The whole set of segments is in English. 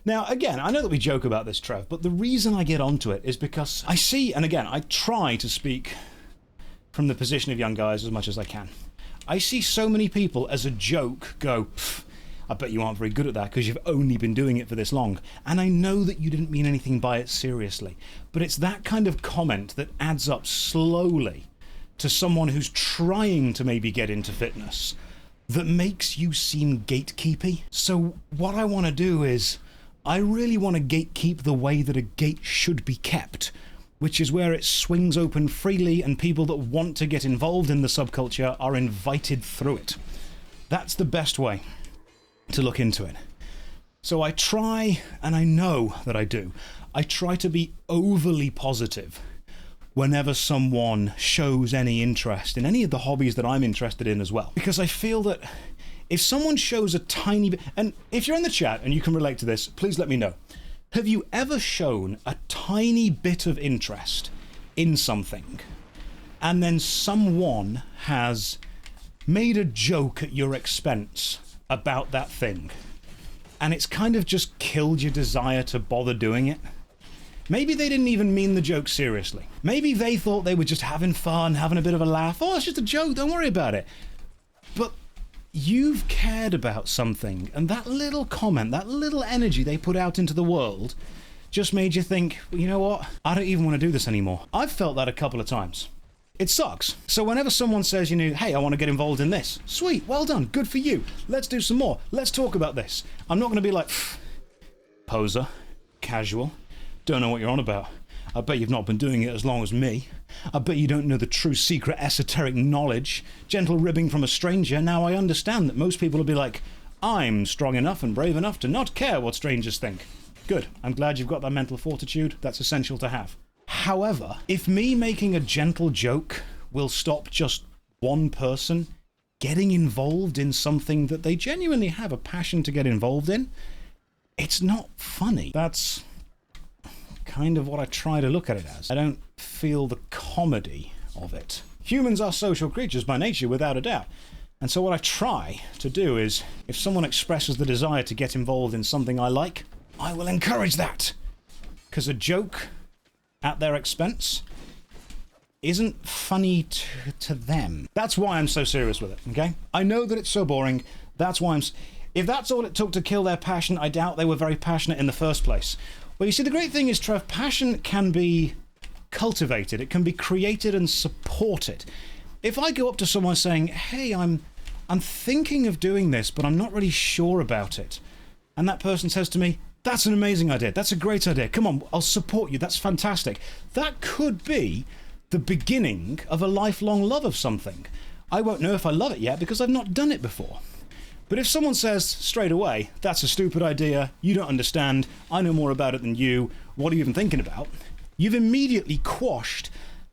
Now, again, I know that we joke about this, Trev, but the reason I get onto it is because I see, and again, I try to speak from the position of young guys as much as I can. I see so many people as a joke go, I bet you aren't very good at that because you've only been doing it for this long. And I know that you didn't mean anything by it seriously, but it's that kind of comment that adds up slowly to someone who's trying to maybe get into fitness that makes you seem gatekeepy. So what I want to do is, I really want to gatekeep the way that a gate should be kept, which is where it swings open freely and people that want to get involved in the subculture are invited through it. That's the best way to look into it. So I try, and I know that I do, I try to be overly positive whenever someone shows any interest in any of the hobbies that I'm interested in as well. Because I feel that if someone shows a tiny bit, and if you're in the chat and you can relate to this, please let me know. Have you ever shown a tiny bit of interest in something, and then someone has made a joke at your expense about that thing, and it's kind of just killed your desire to bother doing it? Maybe they didn't even mean the joke seriously. Maybe they thought they were just having fun, having a bit of a laugh. Oh, it's just a joke, don't worry about it. But you've cared about something, and that little comment, that little energy they put out into the world just made you think, well, you know what? I don't even want to do this anymore. I've felt that a couple of times. It sucks. So whenever someone says, you know, hey, I want to get involved in this, sweet, well done, good for you. Let's do some more. Let's talk about this. I'm not going to be like, poser, casual, don't know what you're on about. I bet you've not been doing it as long as me. I bet you don't know the true secret esoteric knowledge. Gentle ribbing from a stranger. Now I understand that most people will be like, I'm strong enough and brave enough to not care what strangers think. Good. I'm glad you've got that mental fortitude. That's essential to have. However, if me making a gentle joke will stop just one person getting involved in something that they genuinely have a passion to get involved in, it's not funny. That's kind of what I try to look at it as. I don't feel the comedy of it. Humans are social creatures by nature, without a doubt. And so what I try to do is, if someone expresses the desire to get involved in something I like, I will encourage that. Because a joke at their expense isn't funny to them. That's why I'm so serious with it, okay? I know that it's so boring. That's why if that's all it took to kill their passion, I doubt they were very passionate in the first place. Well, you see, the great thing is, Trev, passion can be cultivated. It can be created and supported. If I go up to someone saying, hey, I'm thinking of doing this, but I'm not really sure about it, and that person says to me, that's an amazing idea. That's a great idea. Come on, I'll support you. That's fantastic. That could be the beginning of a lifelong love of something. I won't know if I love it yet because I've not done it before. But if someone says straight away, that's a stupid idea, you don't understand, I know more about it than you, what are you even thinking about? You've immediately quashed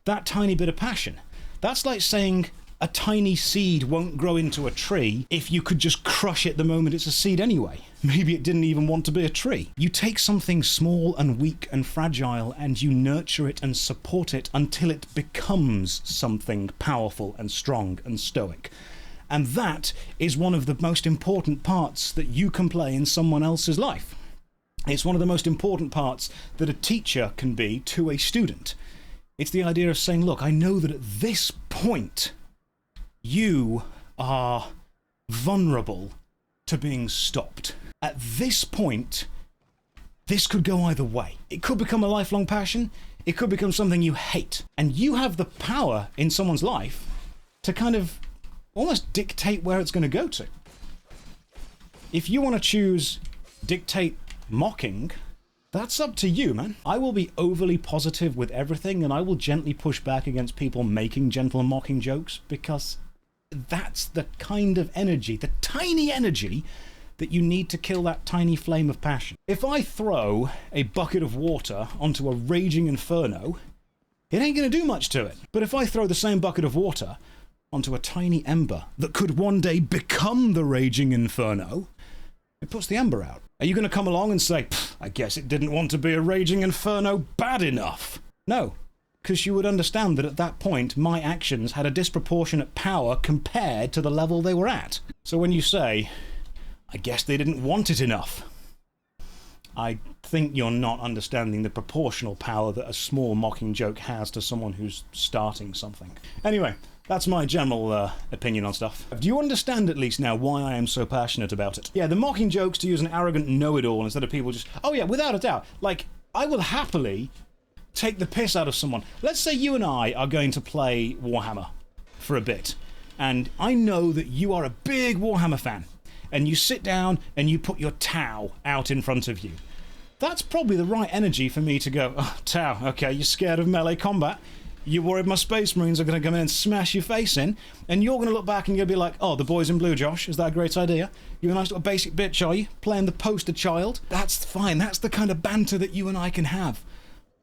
that tiny bit of passion. That's like saying a tiny seed won't grow into a tree if you could just crush it the moment it's a seed anyway. Maybe it didn't even want to be a tree. You take something small and weak and fragile and you nurture it and support it until it becomes something powerful and strong and stoic. And that is one of the most important parts that you can play in someone else's life. It's one of the most important parts that a teacher can be to a student. It's the idea of saying, look, I know that at this point, you are vulnerable to being stopped. At this point, this could go either way. It could become a lifelong passion. It could become something you hate. And you have the power in someone's life to kind of almost dictate where it's going to go to. If you want to choose dictate mocking, that's up to you, man. I will be overly positive with everything, and I will gently push back against people making gentle and mocking jokes, because that's the kind of energy, the tiny energy, that you need to kill that tiny flame of passion. If I throw a bucket of water onto a raging inferno, it ain't going to do much to it. But if I throw the same bucket of water onto a tiny ember that could one day become the raging inferno, it puts the ember out. Are you going to come along and say, I guess it didn't want to be a raging inferno bad enough? No, because you would understand that at that point, my actions had a disproportionate power compared to the level they were at. So when you say, I guess they didn't want it enough, I think you're not understanding the proportional power that a small mocking joke has to someone who's starting something. Anyway, that's my general opinion on stuff. Do you understand at least now why I am so passionate about it? Yeah, the mocking jokes, to use an arrogant know-it-all instead of people just, oh yeah, without a doubt. Like, I will happily take the piss out of someone. Let's say you and I are going to play Warhammer for a bit, and I know that you are a big Warhammer fan, and you sit down and you put your Tau out in front of you. That's probably the right energy for me to go, oh, Tau, okay, you're scared of melee combat, you're worried my Space Marines are going to come in and smash your face in, and you're going to look back and you'll be like, oh, the boys in blue, Josh, is that a great idea? You're a nice little basic bitch, are you? Playing the poster child? That's fine, that's the kind of banter that you and I can have.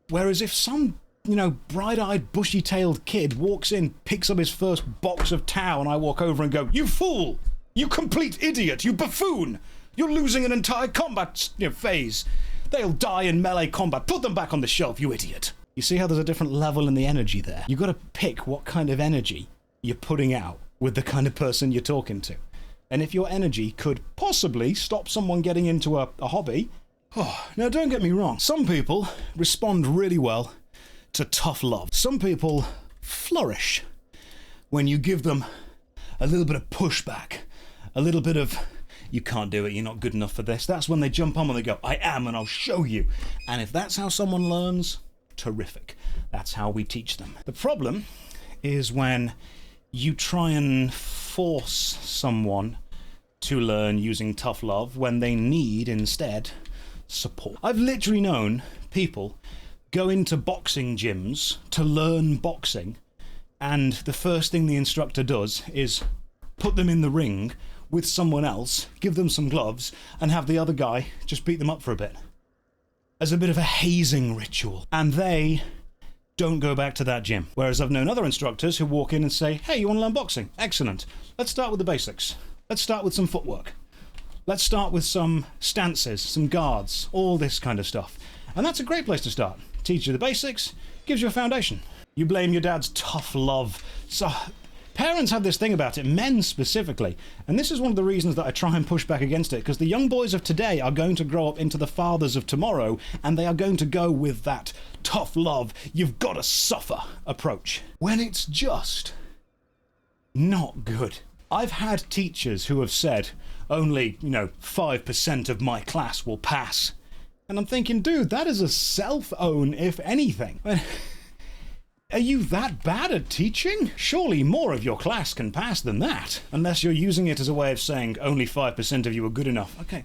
Whereas if some, you know, bright-eyed, bushy-tailed kid walks in, picks up his first box of Tau, and I walk over and go, you fool! You complete idiot! You buffoon! You're losing an entire combat phase. They'll die in melee combat. Put them back on the shelf, you idiot! You see how there's a different level in the energy there? You've got to pick what kind of energy you're putting out with the kind of person you're talking to. And if your energy could possibly stop someone getting into a hobby... Oh, now don't get me wrong, some people respond really well to tough love. Some people flourish when you give them a little bit of pushback, a little bit of, you can't do it, you're not good enough for this. That's when they jump on and they go, I am, and I'll show you. And if that's how someone learns, terrific. That's how we teach them. The problem is when you try and force someone to learn using tough love when they need instead support. I've literally known people go into boxing gyms to learn boxing, and the first thing the instructor does is put them in the ring with someone else, give them some gloves, and have the other guy just beat them up for a bit. As a bit of a hazing ritual. And they don't go back to that gym. Whereas I've known other instructors who walk in and say, hey, you want to learn boxing? Excellent. Let's start with the basics. Let's start with some footwork. Let's start with some stances, some guards, all this kind of stuff. And that's a great place to start. Teach you the basics, gives you a foundation. You blame your dad's tough love. So parents have this thing about it, men specifically. And this is one of the reasons that I try and push back against it, because the young boys of today are going to grow up into the fathers of tomorrow, and they are going to go with that tough love, you've got to suffer approach. When it's just not good. I've had teachers who have said, only, 5% of my class will pass. And I'm thinking, dude, that is a self-own, if anything. Are you that bad at teaching? Surely more of your class can pass than that. Unless you're using it as a way of saying only 5% of you are good enough. Okay.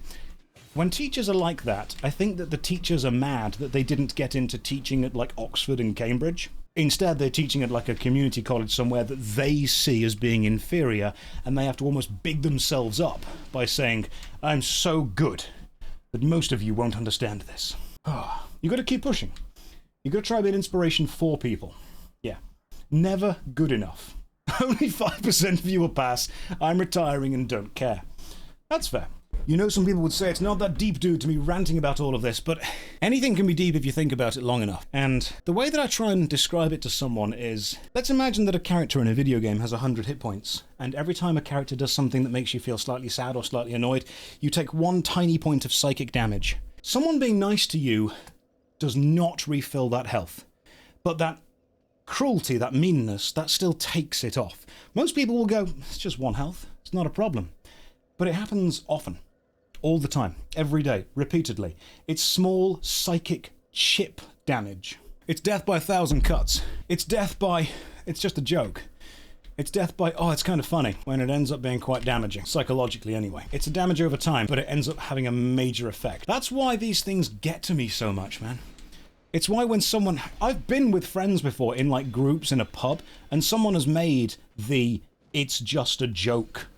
When teachers are like that, I think that the teachers are mad that they didn't get into teaching at like Oxford and Cambridge. Instead, they're teaching at like a community college somewhere that they see as being inferior, and they have to almost big themselves up by saying, I'm so good that most of you won't understand this. Oh, you got to keep pushing. You got to try to be an inspiration for people. Yeah. Never good enough. Only 5% of you will pass. I'm retiring and don't care. That's fair. You know, some people would say it's not that deep, dude, to me ranting about all of this, but anything can be deep if you think about it long enough. And the way that I try and describe it to someone is, let's imagine that a character in a video game has 100 hit points, and every time a character does something that makes you feel slightly sad or slightly annoyed, you take one tiny point of psychic damage. Someone being nice to you does not refill that health, but that cruelty, that meanness, that still takes it off. Most people will go, it's just one health, it's not a problem. But it happens often. All the time, every day, repeatedly. It's small psychic chip damage. It's death by 1,000 cuts. It's death by, it's just a joke. It's death by, oh, it's kind of funny, when it ends up being quite damaging, psychologically anyway. It's a damage over time, but it ends up having a major effect. That's why these things get to me so much, man. It's why when someone, I've been with friends before in like groups in a pub, and someone has made the, it's just a joke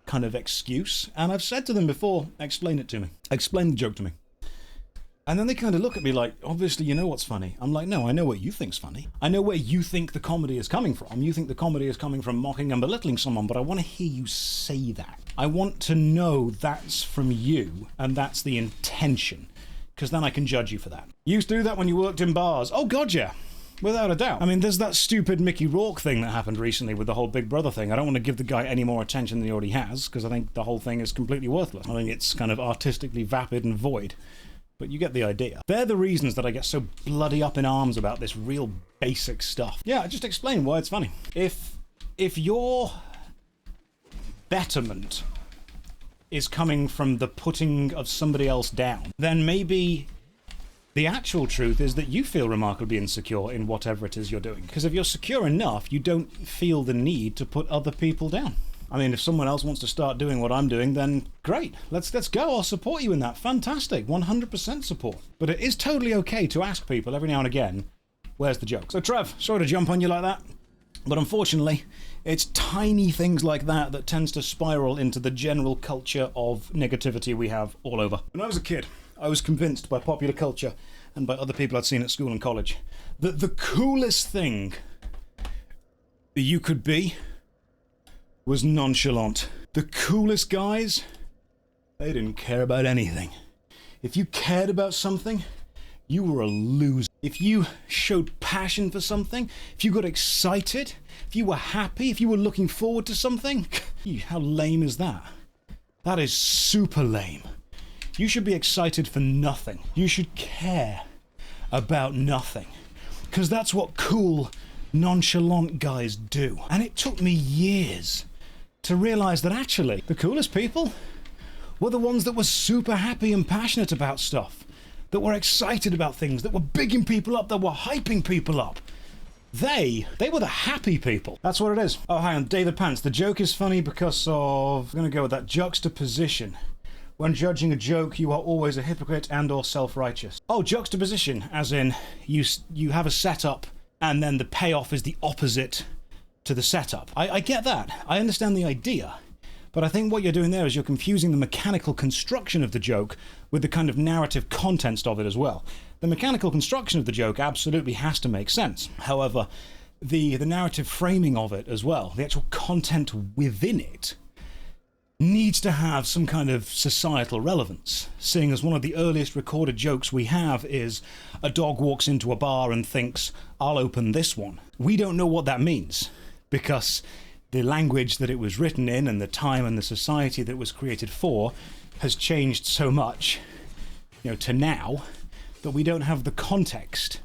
kind of excuse, and I've said to them before, explain it to me. Explain the joke to me. And then they kind of look at me like, obviously you know what's funny. I'm like, no, I know what you think's funny. I know where you think the comedy is coming from. You think the comedy is coming from mocking and belittling someone, but I want to hear you say that. I want to know that's from you, and that's the intention, because then I can judge you for that. You used to do that when you worked in bars. Oh god, yeah. Without a doubt. I mean, there's that stupid Mickey Rourke thing that happened recently with the whole Big Brother thing. I don't want to give the guy any more attention than he already has, because I think the whole thing is completely worthless. I think it's kind of artistically vapid and void. But you get the idea. They're the reasons that I get so bloody up in arms about this real basic stuff. Yeah, just explain why it's funny. If your betterment is coming from the putting of somebody else down, then maybe the actual truth is that you feel remarkably insecure in whatever it is you're doing. Because if you're secure enough, you don't feel the need to put other people down. I mean, if someone else wants to start doing what I'm doing, then great. Let's go. I'll support you in that. Fantastic. 100% support. But it is totally okay to ask people every now and again, where's the joke? So Trev, sorry to jump on you like that, but unfortunately, it's tiny things like that that tends to spiral into the general culture of negativity we have all over. When I was a kid, I was convinced by popular culture and by other people I'd seen at school and college that the coolest thing that you could be was nonchalant. The coolest guys, they didn't care about anything. If you cared about something, you were a loser. If you showed passion for something, if you got excited, if you were happy, if you were looking forward to something, how lame is that? That is super lame. You should be excited for nothing. You should care about nothing. Because that's what cool, nonchalant guys do. And it took me years to realize that actually the coolest people were the ones that were super happy and passionate about stuff, that were excited about things, that were bigging people up, that were hyping people up. They were the happy people. That's what it is. Oh, hang on, David Pants. The joke is funny because of, I'm going to go with that, juxtaposition. When judging a joke, you are always a hypocrite and or self-righteous. Oh, juxtaposition, as in you have a setup and then the payoff is the opposite to the setup. I get that. I understand the idea. But I think what you're doing there is you're confusing the mechanical construction of the joke with the kind of narrative context of it as well. The mechanical construction of the joke absolutely has to make sense. However, the narrative framing of it as well, the actual content within it, needs to have some kind of societal relevance, seeing as one of the earliest recorded jokes we have is a dog walks into a bar and thinks, I'll open this one. We don't know what that means, because the language that it was written in and the time and the society that it was created for has changed so much, to now, that we don't have the context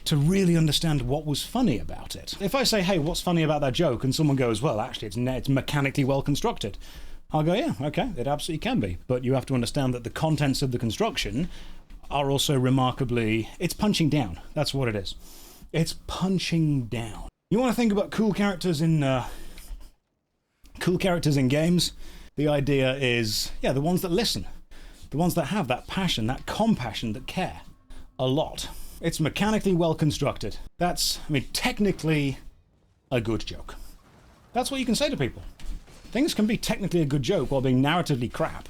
to really understand what was funny about it. If I say, hey, what's funny about that joke? And someone goes, well, actually, it's mechanically well constructed. I'll go, yeah, okay, it absolutely can be. But you have to understand that the contents of the construction are also remarkably, it's punching down. That's what it is. It's punching down. You want to think about cool characters in games? The idea is, yeah, the ones that listen. The ones that have that passion, that compassion, that care a lot. It's mechanically well constructed. That's, technically a good joke. That's what you can say to people. Things can be technically a good joke while being narratively crap.